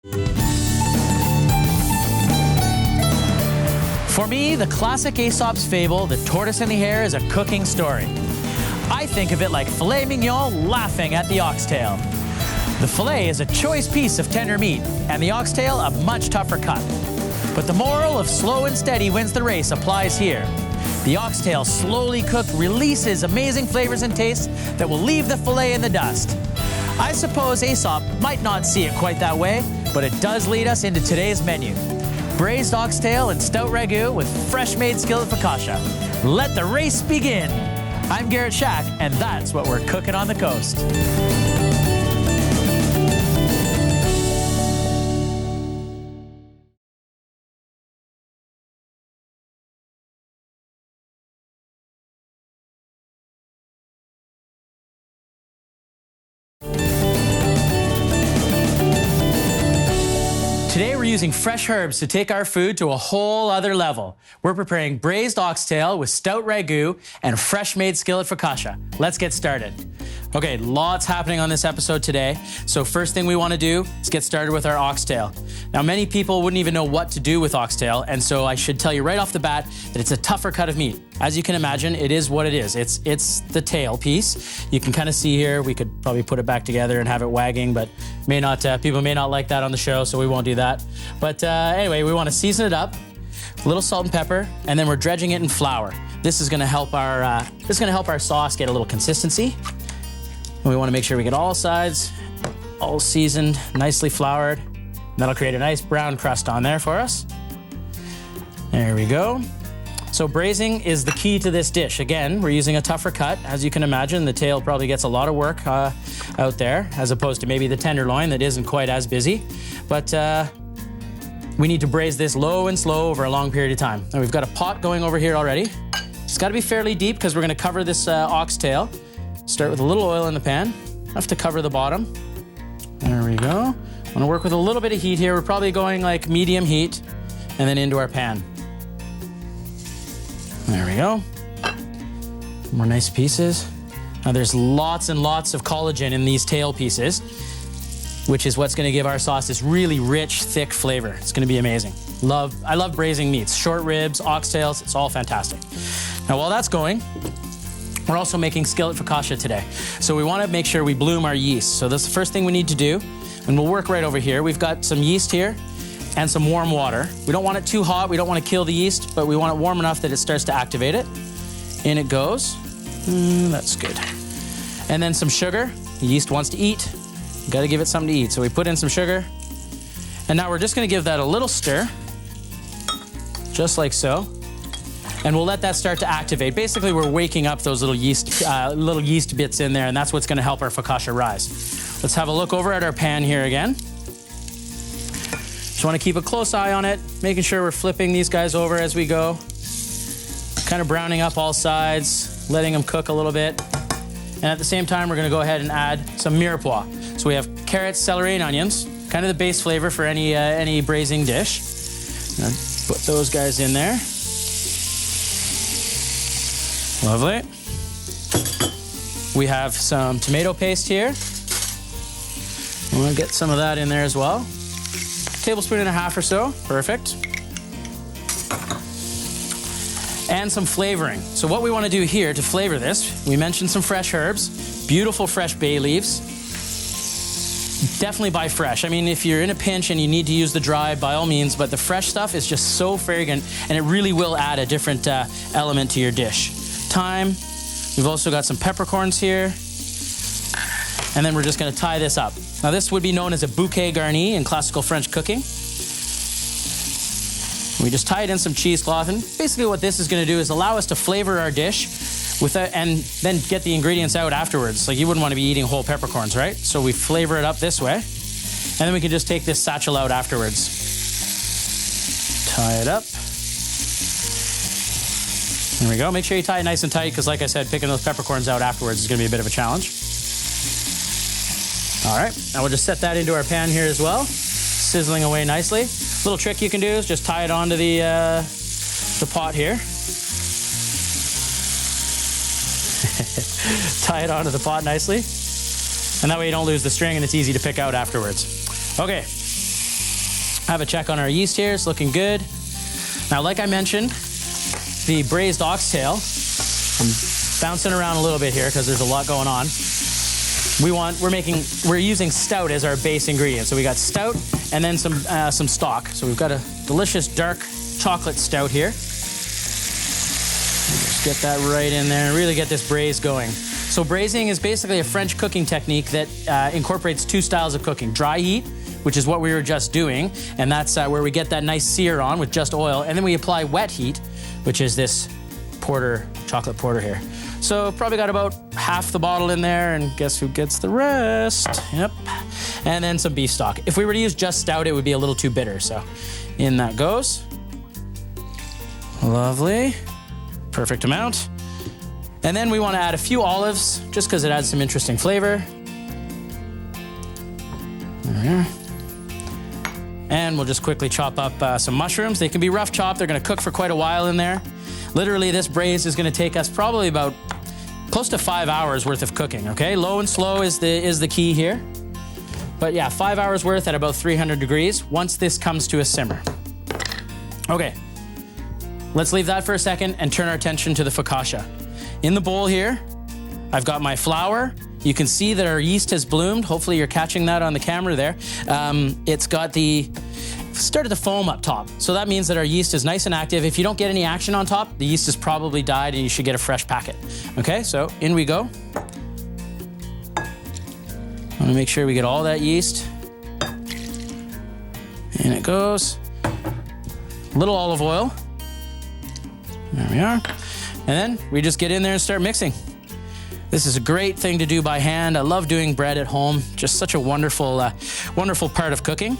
For me, the classic Aesop's fable, The Tortoise and the Hare, is a cooking story. I think of it like filet mignon laughing at the oxtail. The filet is a choice piece of tender meat, and the oxtail a much tougher cut. But the moral of slow and steady wins the race applies here. The oxtail, slowly cooked, releases amazing flavors and tastes that will leave the filet in the dust. I suppose Aesop might not see it quite that way, but it does lead us into today's menu. Braised oxtail and stout ragout with fresh-made skillet focaccia. Let the race begin. I'm Garret Schack, and that's what we're cooking on the coast. Today we're using fresh herbs to take our food to a whole other level. We're preparing braised oxtail with stout ragout and fresh-made skillet focaccia. Let's get started. Okay, lots happening on this episode today. So first thing we want to do is get started with our oxtail. Now, many people wouldn't even know what to do with oxtail, and so I should tell you right off the bat that it's a tougher cut of meat. As you can imagine, it is what it is. It's the tail piece. You can kind of see here, we could probably put it back together and have it wagging, but people may not like that on the show, so we won't do that. But anyway, we want to season it up, a little salt and pepper, and then we're dredging it in flour. This is going to help our sauce get a little consistency. And we want to make sure we get all sides all seasoned, nicely floured. And that'll create a nice brown crust on there for us. There we go. So braising is the key to this dish. Again, we're using a tougher cut. As you can imagine, the tail probably gets a lot of work out there, as opposed to maybe the tenderloin that isn't quite as busy. But we need to braise this low and slow over a long period of time. Now we've got a pot going over here already. It's got to be fairly deep because we're going to cover this oxtail. Start with a little oil in the pan, enough to cover the bottom. There we go. I'm going to work with a little bit of heat here. We're probably going like medium heat and then into our pan. There we go. More nice pieces. Now there's lots and lots of collagen in these tail pieces, which is what's going to give our sauce this really rich, thick flavor. It's going to be amazing. I love braising meats, short ribs, oxtails. It's all fantastic. Now while that's going, we're also making skillet focaccia today. So we want to make sure we bloom our yeast. So that's the first thing we need to do. And we'll work right over here. We've got some yeast here and some warm water. We don't want it too hot. We don't want to kill the yeast, but we want it warm enough that it starts to activate it. In it goes. That's good. And then some sugar. The yeast wants to eat. You got to give it something to eat. So we put in some sugar. And now we're just going to give that a little stir. Just like so. And we'll let that start to activate. Basically, we're waking up those little yeast bits in there, and that's what's going to help our focaccia rise. Let's have a look over at our pan here again. Just want to keep a close eye on it, making sure we're flipping these guys over as we go. Kind of browning up all sides, letting them cook a little bit. And at the same time, we're going to go ahead and add some Mirepoix. So we have carrots, celery, and onions, kind of the base flavor for any braising dish. Put those guys in there. Lovely. We have some tomato paste here. I'm gonna get some of that in there as well. Tablespoon and a half or so, perfect. And some flavoring. So what we wanna do here to flavor this, we mentioned some fresh herbs, beautiful fresh bay leaves. Definitely buy fresh. I mean, if you're in a pinch and you need to use the dry, by all means, but the fresh stuff is just so fragrant and it really will add a different element to your dish. Thyme. We've also got some peppercorns here. And then we're just going to tie this up. Now this would be known as a Bouquet Garni in classical French cooking. We just tie it in some cheesecloth, and basically what this is going to do is allow us to flavor our dish and then get the ingredients out afterwards. Like you wouldn't want to be eating whole peppercorns, right? So we flavor it up this way, and then we can just take this satchel out afterwards. Tie it up. There we go. Make sure you tie it nice and tight because, like I said, picking those peppercorns out afterwards is going to be a bit of a challenge. All right. Now we'll just set that into our pan here as well, sizzling away nicely. Little trick you can do is just tie it onto the pot here. Tie it onto the pot nicely. And that way you don't lose the string and it's easy to pick out afterwards. Okay. have a check on our yeast here. It's looking good. Now, like I mentioned, the braised oxtail, I'm bouncing around a little bit here because there's a lot going on. We're using stout as our base ingredient. So we got stout and then some stock. So we've got a delicious dark chocolate stout here. Just get that right in there and really get this braise going. So braising is basically a French cooking technique that incorporates two styles of cooking. Dry heat, which is what we were just doing, and that's where we get that nice sear on with just oil, and then we apply wet heat, which is this chocolate porter here. So probably got about half the bottle in there, and guess who gets the rest? Yep. And then some beef stock. If we were to use just stout, it would be a little too bitter, so in that goes. Lovely. Perfect amount. And then we want to add a few olives, just because it adds some interesting flavor. There we are. And we'll just quickly chop up some mushrooms. They can be rough chopped. They're going to cook for quite a while in there. Literally, this braise is going to take us probably about close to 5 hours worth of cooking, okay? Low and slow is the key here. But yeah, 5 hours worth at about 300 degrees once this comes to a simmer. Okay, let's leave that for a second and turn our attention to the focaccia. In the bowl here, I've got my flour. You can see that our yeast has bloomed. Hopefully you're catching that on the camera there. It's got started to foam up top. So that means that our yeast is nice and active. If you don't get any action on top, the yeast has probably died and you should get a fresh packet. Okay, so in we go. I want to make sure we get all that yeast. In it goes. A little olive oil. There we are. And then we just get in there and start mixing. This is a great thing to do by hand. I love doing bread at home. Just such a wonderful, wonderful part of cooking.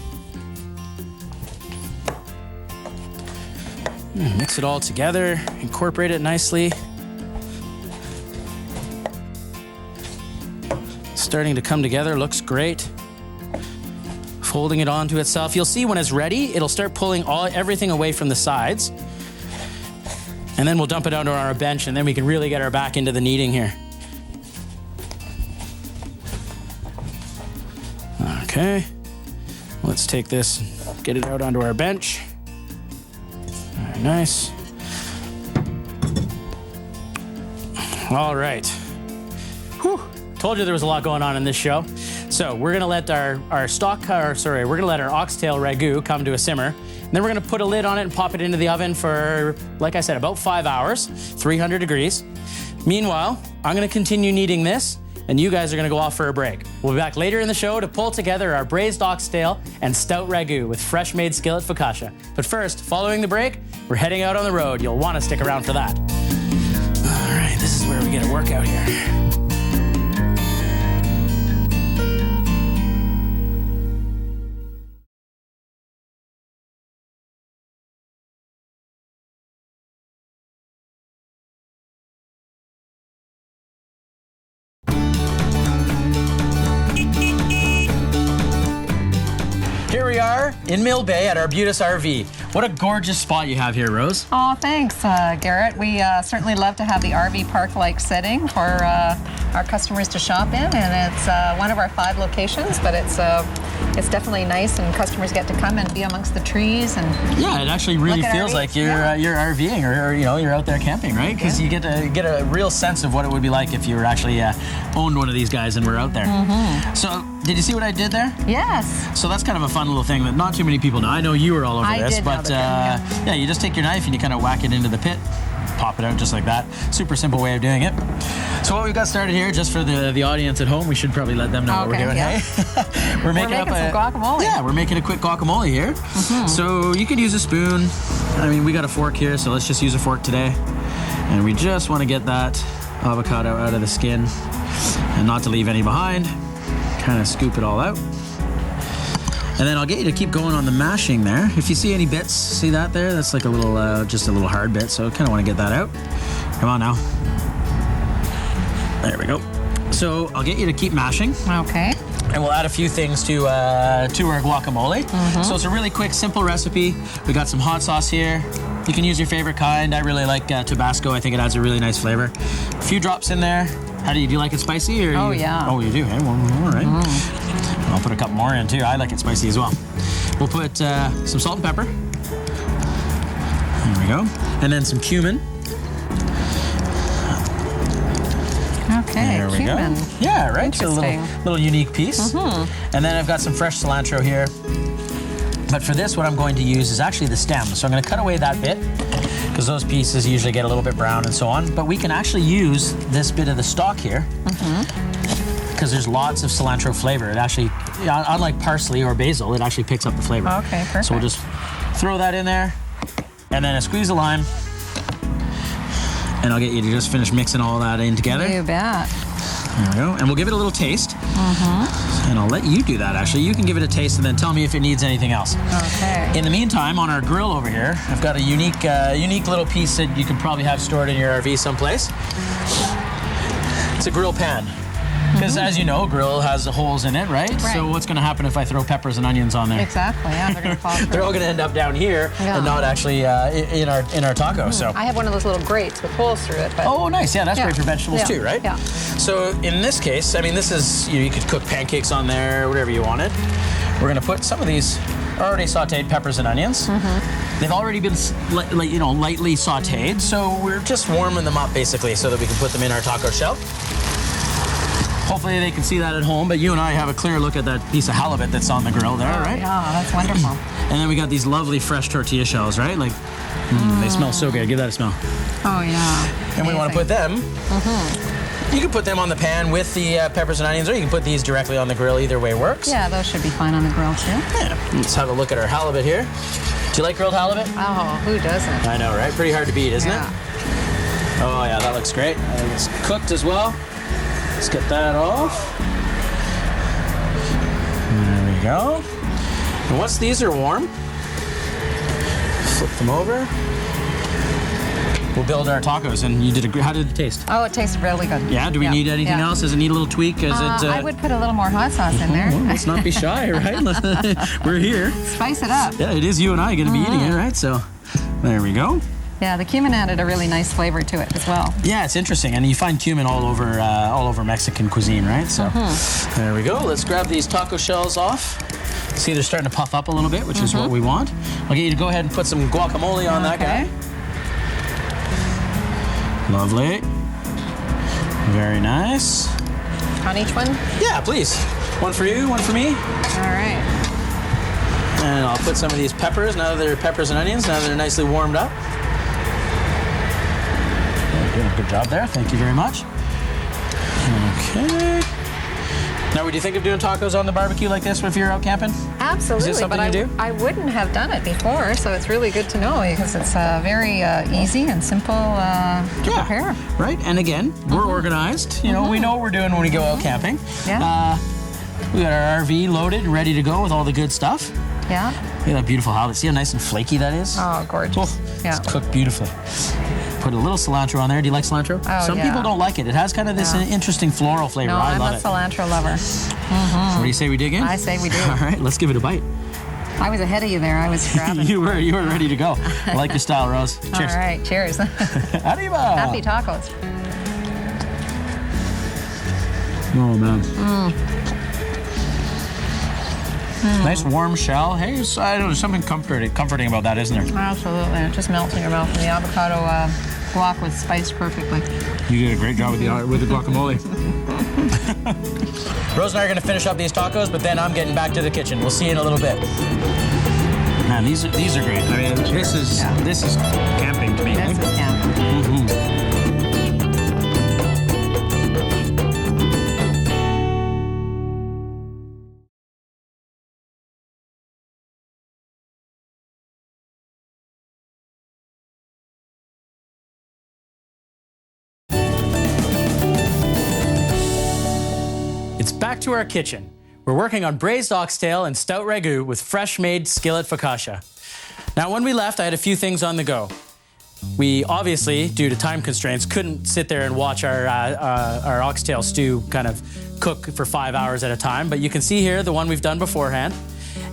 Mix it all together, incorporate it nicely. Starting to come together, looks great. Folding it onto itself. You'll see when it's ready, it'll start pulling everything away from the sides. And then we'll dump it onto our bench, and then we can really get our back into the kneading here. Okay, let's take this, get it out onto our bench. Very nice. All right. Whew. Told you there was a lot going on in this show. So we're gonna let we're gonna let our oxtail ragout come to a simmer. And then we're gonna put a lid on it and pop it into the oven for, like I said, about 5 hours, 300 degrees. Meanwhile, I'm gonna continue kneading this, and you guys are gonna go off for a break. We'll be back later in the show to pull together our braised oxtail and stout ragout with fresh made skillet focaccia. But first, following the break, we're heading out on the road. You'll wanna stick around for that. All right, this is where we get a workout here. Here we are in Mill Bay at Arbutus RV. What a gorgeous spot you have here, Rose. Oh, thanks, Garrett. We certainly love to have the RV park-like setting for our customers to shop in, and it's one of our 5 locations, but it's definitely nice, and customers get to come and be amongst the trees and yeah, it actually really feels like you're RVing or you're out there camping, right? Because you get a real sense of what it would be like if you were actually owned one of these guys and were out there. Mm-hmm. So did you see what I did there? Yes. So that's kind of a fun little thing that not too many people know. I know you were all over this, but yeah, you just take your knife and you kind of whack it into the pit, pop it out just like that. Super simple way of doing it. So what we've got started here, just for the audience at home, we should probably let them know what we're doing. Yeah. Hey, we're making some guacamole. Yeah, we're making a quick guacamole here. Mm-hmm. So you could use a spoon. I mean, we got a fork here, so let's just use a fork today. And we just want to get that avocado out of the skin and not to leave any behind. Kind of scoop it all out. And then I'll get you to keep going on the mashing there. If you see any bits, see that there? That's like a little, just a little hard bit, so I kind of want to get that out. Come on now. There we go. So I'll get you to keep mashing. Okay. And we'll add a few things to our guacamole. Mm-hmm. So it's a really quick, simple recipe. We got some hot sauce here. You can use your favorite kind. I really like Tabasco. I think it adds a really nice flavor. A few drops in there. How do you like it spicy? Or yeah. Oh, you do, hey? Well, all right. Mm. I'll put a couple more in too. I like it spicy as well. We'll put some salt and pepper. There we go. And then some cumin. Okay, there we cumin. go. Yeah, right. So a Interesting. little unique piece. And then I've got some fresh cilantro here. But for this, what I'm going to use is actually the stem. So I'm going to cut away that bit because those pieces usually get a little bit brown and so on. But we can actually use this bit of the stalk here because there's lots of cilantro flavor. It actually, unlike parsley or basil, it actually picks up the flavor. Okay, perfect. So we'll just throw that in there and then a squeeze of lime. And I'll get you to just finish mixing all that in together. You bet. There we go. And we'll give it a little taste. And I'll let you do that, actually. You can give it a taste and then tell me if it needs anything else. Okay. In the meantime, on our grill over here, I've got a unique little piece that you could probably have stored in your RV someplace. It's a grill pan. Because as you know, grill has holes in it, right? So what's going to happen if I throw peppers and onions on there? Exactly, yeah, they're going to fall through. They're all going to end up down here and not actually in our taco. So I have one of those little grates with holes through it. But oh, nice. Yeah, that's great for vegetables too, right? Yeah. So in this case, I mean, this is, you could cook pancakes on there, whatever you wanted. We're going to put some of these already sauteed peppers and onions. They've already been lightly sauteed, so we're just warming them up basically so that we can put them in our taco shell. Hopefully they can see that at home, but you and I have a clear look at that piece of halibut that's on the grill there, right? Yeah, that's wonderful. And then we got these lovely fresh tortilla shells, right? Like, they smell so good. Give that a smell. Oh, yeah. And we want to put them, you can put them on the pan with the peppers and onions, or you can put these directly on the grill. Either way works. Yeah, those should be fine on the grill, too. Yeah. Let's have a look at our halibut here. Do you like grilled halibut? Oh, who doesn't? I know, right? Pretty hard to beat, isn't it? Oh, yeah, that looks great. I think it's cooked as well. Let's get that off. There we go. And once these are warm, flip them over. We'll build our tacos, and you did how did it taste? Oh, it tastes really good. Yeah, do we need anything else? Does it need a little tweak? I would put a little more hot sauce in there. Well, let's not be shy, right? We're here. Spice it up. Yeah, it is you and I going to be eating it, right? So there we go. Yeah, the cumin added a really nice flavor to it as well. Yeah, it's interesting, and you find cumin all over Mexican cuisine, right? So there we go. Let's grab these taco shells off. See, they're starting to puff up a little bit, which is what we want. I'll get you to go ahead and put some guacamole on that guy. Lovely. Very nice. On each one? Yeah, please. One for you, one for me. All right. And I'll put some of these peppers, now that they're peppers and onions, now that they're nicely warmed up. Doing a good job there. Thank you very much. Okay. Now, would you think of doing tacos on the barbecue like this if you're out camping? Absolutely. Is this something you do? I wouldn't have done it before, so it's really good to know because it's very easy and simple to prepare. Right. And again, we're organized. You know, we know what we're doing when we go out camping. Yeah. We got our RV loaded and ready to go with all the good stuff. Yeah. Look at that beautiful halibut. See how nice and flaky that is? Oh, gorgeous. Oh, yeah. It's cooked beautifully. Put a little cilantro on there. Do you like cilantro? Oh, Some people don't like it. It has kind of this interesting floral flavor. No, I I'm love a it. cilantro lover. What do you say we dig in? I say we do. All right, let's give it a bite. I was ahead of you there. I was grabbing. you were ready to go. I like your style, Rose. Cheers. All right, cheers. Arriba. Happy tacos. Oh, man. Nice warm shell. Hey, I don't know, something comforting about that, isn't there? Absolutely. It just melts in your mouth. And the avocado guac was spiced perfectly. You did a great job with the guacamole. Rose and I are going to finish up these tacos, but then I'm getting back to the kitchen. We'll see you in a little bit. Man, these are great. I mean, this is camping to me. This is camping. It's back to our kitchen. We're working on braised oxtail and stout ragout with fresh-made Skillet Focaccia. Now, when we left, I had a few things on the go. We obviously, due to time constraints, couldn't sit there and watch our oxtail stew kind of cook for 5 hours at a time, but you can see here the one we've done beforehand.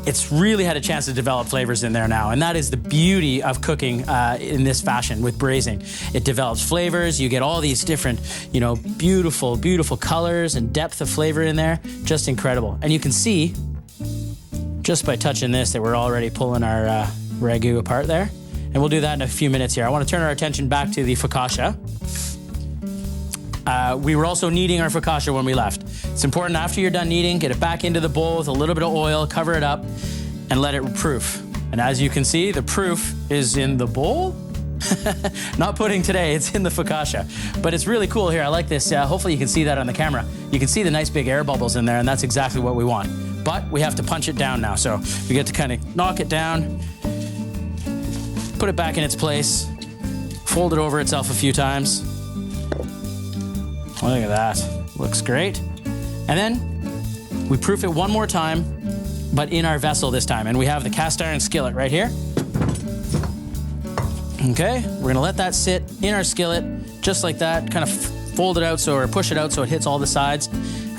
It's really had a chance to develop flavors in there now, and that is the beauty of cooking in this fashion with braising. It develops flavors, you get all these different, beautiful, beautiful colors and depth of flavor in there. Just incredible. And you can see just by touching this, that we're already pulling our ragu apart there. And we'll do that in a few minutes here. I want to turn our attention back to the focaccia. We were also kneading our focaccia when we left. It's important after you're done kneading, get it back into the bowl with a little bit of oil, cover it up, and let it proof. And as you can see, the proof is in the bowl. Not pudding today, it's in the focaccia. But it's really cool here. I like this. Hopefully you can see that on the camera. You can see the nice big air bubbles in there, and that's exactly what we want. But we have to punch it down now. So we get to kind of knock it down, put it back in its place, fold it over itself a few times. Look at that. Looks great. And then we proof it one more time, but in our vessel this time. And we have the cast iron skillet right here. Okay, we're gonna let that sit in our skillet, just like that, kind of fold it out or push it out so it hits all the sides.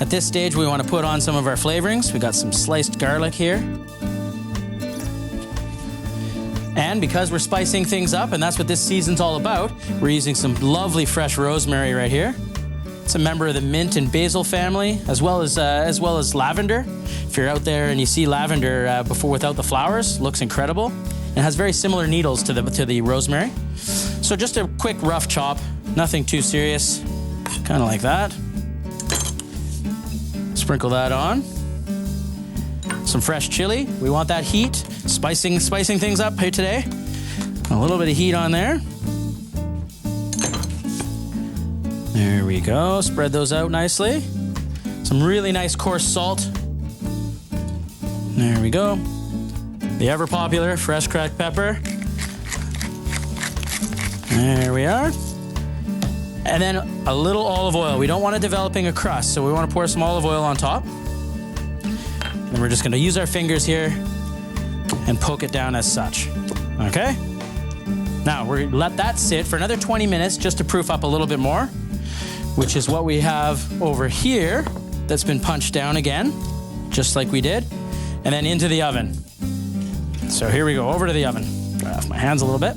At this stage, we wanna put on some of our flavorings. We got some sliced garlic here. And because we're spicing things up, and that's what this season's all about, we're using some lovely fresh rosemary right here. It's a member of the mint and basil family, as well as lavender. If you're out there and you see lavender without the flowers, looks incredible. It has very similar needles to the rosemary. So just a quick rough chop, nothing too serious, kind of like that. Sprinkle that on. Some fresh chili. We want that heat, spicing things up here today. A little bit of heat on there. There we go. Spread those out nicely. Some really nice coarse salt. There we go. The ever popular fresh cracked pepper. There we are. And then a little olive oil. We don't want it developing a crust, so we want to pour some olive oil on top. And we're just going to use our fingers here and poke it down as such. Okay? Now, we're going to let that sit for another 20 minutes just to proof up a little bit more, which is what we have over here that's been punched down again, just like we did, and then into the oven. So here we go, over to the oven. Dry off my hands a little bit.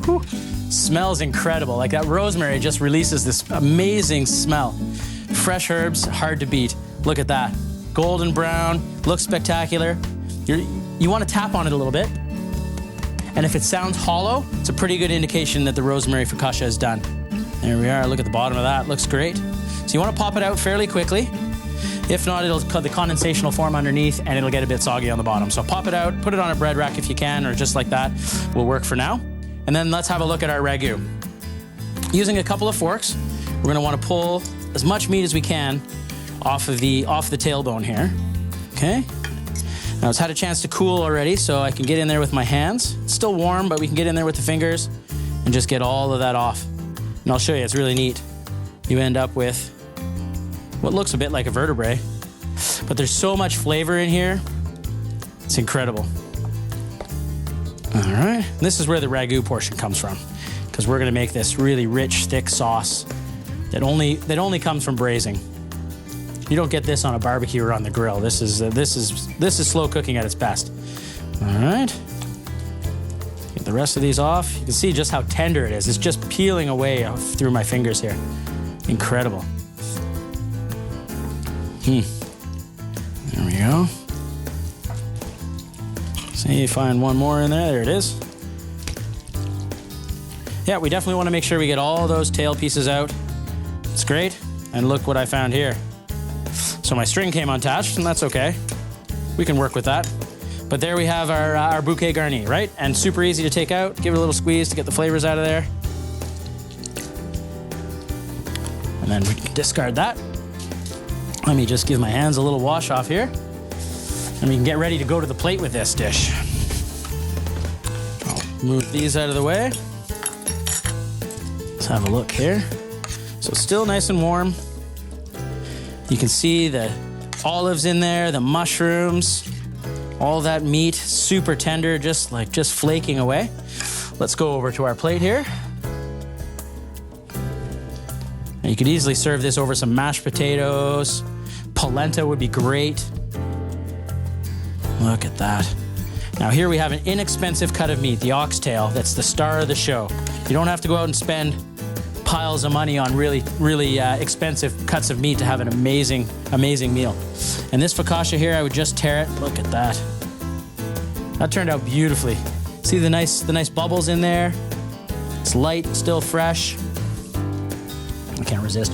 Whew. Smells incredible. Like that rosemary just releases this amazing smell. Fresh herbs, hard to beat. Look at that. Golden brown, looks spectacular. You want to tap on it a little bit. And if it sounds hollow, it's a pretty good indication that the rosemary focaccia is done. There we are, look at the bottom of that, looks great. So you want to pop it out fairly quickly. If not, the condensation will form underneath and it'll get a bit soggy on the bottom. So pop it out, put it on a bread rack if you can, or just like that will work for now. And then let's have a look at our ragu. Using a couple of forks, we're gonna want to pull as much meat as we can off the tailbone here. Okay. Now it's had a chance to cool already, so I can get in there with my hands. It's still warm, but we can get in there with the fingers and just get all of that off. And I'll show you, it's really neat. You end up with what looks a bit like a vertebrae, but there's so much flavor in here. It's incredible. All right, this is where the ragu portion comes from, because we're gonna make this really rich, thick sauce that only comes from braising. You don't get this on a barbecue or on the grill. This is slow cooking at its best. All right, get the rest of these off. You can see just how tender it is. It's just peeling away through my fingers here. Incredible. There we go. See, find one more in there. There it is. Yeah, we definitely want to make sure we get all those tail pieces out. It's great. And look what I found here. So my string came unattached, and that's okay. We can work with that. But there we have our Bouquet Garni, right? And super easy to take out. Give it a little squeeze to get the flavors out of there. And then we can discard that. Let me just give my hands a little wash off here. And we can get ready to go to the plate with this dish. I'll move these out of the way. Let's have a look here. So still nice and warm. You can see the olives in there, the mushrooms, all that meat, super tender, just flaking away. Let's go over to our plate here. And you could easily serve this over some mashed potatoes. Polenta would be great. Look at that. Now here we have an inexpensive cut of meat, the oxtail. That's the star of the show. You don't have to go out and spend piles of money on really expensive cuts of meat to have an amazing meal. And this focaccia here, I would just tear it. Look at that. That turned out beautifully. See the nice bubbles in there? It's light, still fresh. I can't resist.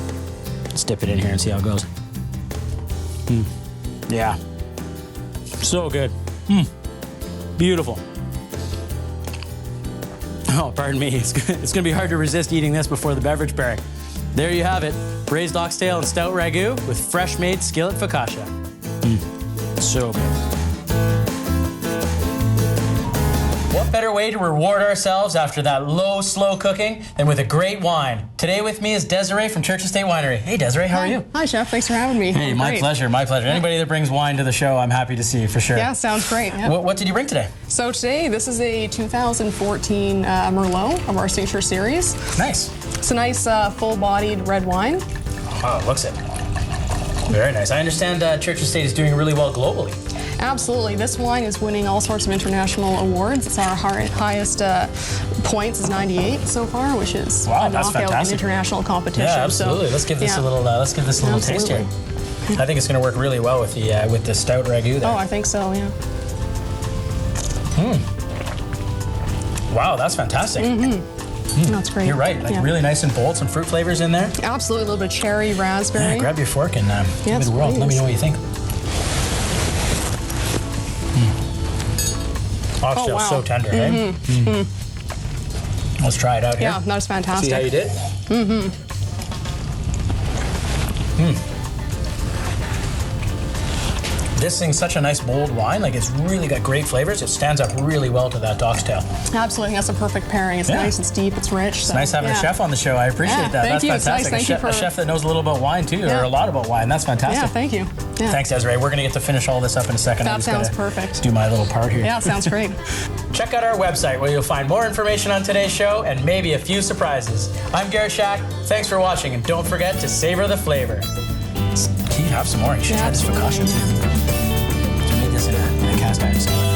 Let's dip it in here and see how it goes. Yeah. So good. Beautiful. Oh, pardon me. It's gonna be hard to resist eating this before the beverage pairing. There you have it. Braised oxtail and stout ragout with fresh made skillet focaccia. So good. What better way to reward ourselves after that low, slow cooking than with a great wine? Today with me is Desiree from Church Estate Winery. Hey, Desiree, how are you? Hi, Chef. Thanks for having me. Hey, my pleasure, my pleasure. Anybody that brings wine to the show, I'm happy to see, for sure. Yeah, sounds great. Yeah. What did you bring today? So today, this is a 2014 Merlot of our Signature Series. Nice. It's a nice, full-bodied red wine. Oh, looks it. Very nice. I understand Church Estate is doing really well globally. Absolutely. This wine is winning all sorts of international awards. It's our highest points is 98 so far, which is Wow, a that's knockout in fantastic. international competition. Yeah, absolutely. So, Let's give this a little. Let's give this a little taste here. I think it's going to work really well with the stout ragout there. Oh, I think so. Yeah. Wow, that's fantastic. That's great. You're right. Like really nice and bold. Some fruit flavors in there. Absolutely. A little bit of cherry, raspberry. Yeah, grab your fork and give it a whirl. please. Let me know what you think. Oxtail's wow. so tender, eh? Let's try it out here. Yeah, that's fantastic. See how you did? This thing's such a nice bold wine. Like, it's really got great flavors. It stands up really well to that oxtail. Absolutely, that's a perfect pairing. It's nice, it's deep, it's rich. It's nice having a chef on the show. I appreciate that. Thank That's you. It's fantastic. nice. Thank you A chef that knows a little about wine too, or a lot about wine. That's fantastic. Yeah, thank you. Yeah. Thanks, Desiree. We're going to get to finish all this up in a second. That sounds perfect. Do my little part here. Yeah, sounds great. Check out our website where you'll find more information on today's show and maybe a few surprises. I'm Garret Schack. Thanks for watching, and don't forget to savor the flavor. Can you have some more? You should try this focaccia too. Made this in a cast iron skillet.